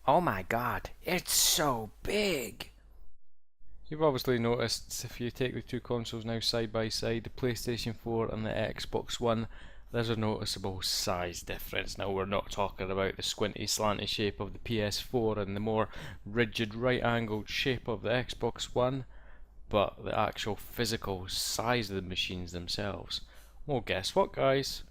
Oh my god, it's so big! You've obviously noticed if you take the two consoles now side by side, the PlayStation 4 and the Xbox One, there's a noticeable size difference. Now we're not talking about the squinty slanty shape of the PS4 and the more rigid right angled shape of the Xbox One, but the actual physical size of the machines themselves. Well, guess what, guys?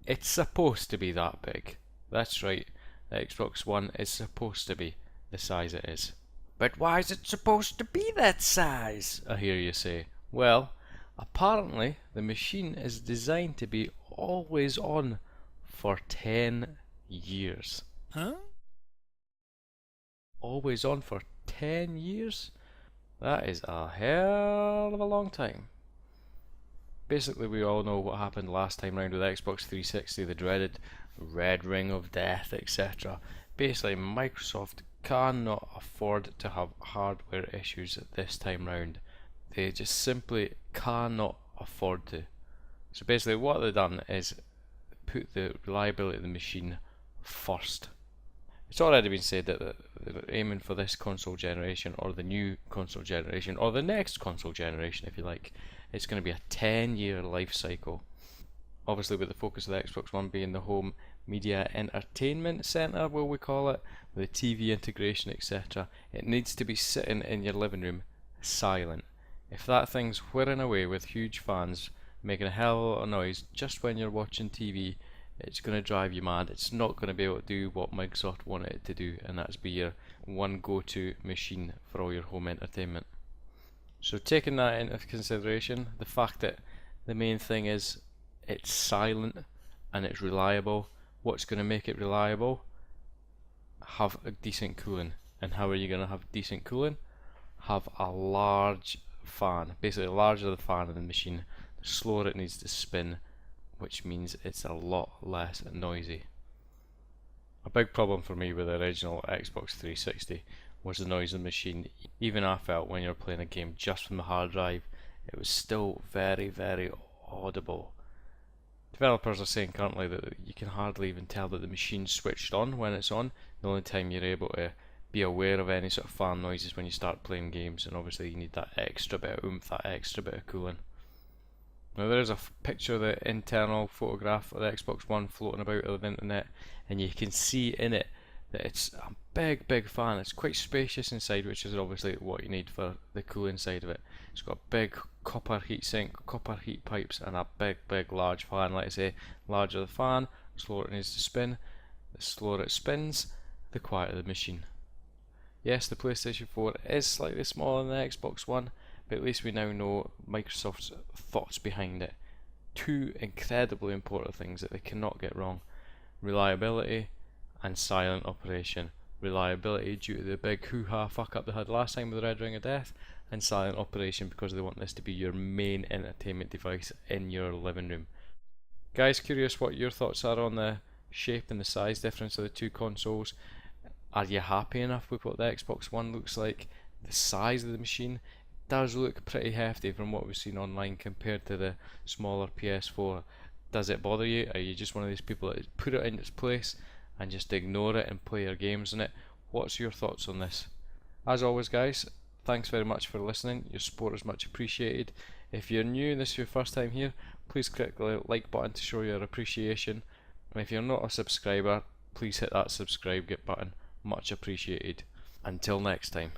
It's supposed to be that big. That's right, the Xbox One is supposed to be the size it is. But why is it supposed to be that size? I hear you say. Well, apparently the machine is designed to be always on for 10 years. Huh? Always on for 10 years? That is a hell of a long time. Basically, we all know what happened last time round with Xbox 360, the dreaded red ring of death, etc. Basically, Microsoft cannot afford to have hardware issues this time round. They just simply cannot afford to. So basically, what they've done is put the reliability of the machine first. It's already been said that they're aiming for this console generation, or the new console generation, or the next console generation, if you like. It's going to be a 10-year life cycle. Obviously, with the focus of the Xbox One being the home media entertainment center, will we call it, with the TV integration, etc., it needs to be sitting in your living room silent. If that thing's whirring away with huge fans making a hell of a lot of noise just when you're watching TV, it's going to drive you mad. It's not going to be able to do what Microsoft wanted it to do, and that's be your one go-to machine for all your home entertainment. So taking that into consideration, the fact that the main thing is it's silent and it's reliable, what's going to make it reliable? Have a decent cooling. And how are you going to have decent cooling? Have a large fan. Basically, the larger the fan of the machine, the slower it needs to spin, which means it's a lot less noisy. A big problem for me with the original Xbox 360 was the noise of the machine. Even I felt when you're playing a game just from the hard drive, it was still very, very audible. Developers are saying currently that you can hardly even tell that the machine's switched on when it's on. The only time you're able to be aware of any sort of fan noises when you start playing games, and obviously you need that extra bit of oomph, that extra bit of cooling. Now there is a picture of the internal photograph of the Xbox One floating about on the internet, and you can see in it that it's a big fan. It's quite spacious inside, which is obviously what you need for the cooling side of it. It's got a big copper heatsink, copper heat pipes, and a big large fan. Like I say, larger the fan, the slower it needs to spin. The slower it spins, the quieter the machine. Yes, the PlayStation 4 is slightly smaller than the Xbox One, but at least we now know Microsoft's thoughts behind it. Two incredibly important things that they cannot get wrong: reliability and silent operation. Reliability due to the big hoo-ha fuck up they had last time with the Red Ring of Death, and silent operation because they want this to be your main entertainment device in your living room. Guys, curious what your thoughts are on the shape and the size difference of the two consoles. Are you happy enough with what the Xbox One looks like? The size of the machine does look pretty hefty from what we've seen online compared to the smaller PS4. Does it bother you? Are you just one of these people that put it in its place and just ignore it and play your games on it? What's your thoughts on this? As always, guys, thanks very much for listening. Your support is much appreciated. If you're new and this is your first time here, please click the like button to show your appreciation. And if you're not a subscriber, please hit that subscribe button. Much appreciated. Until next time.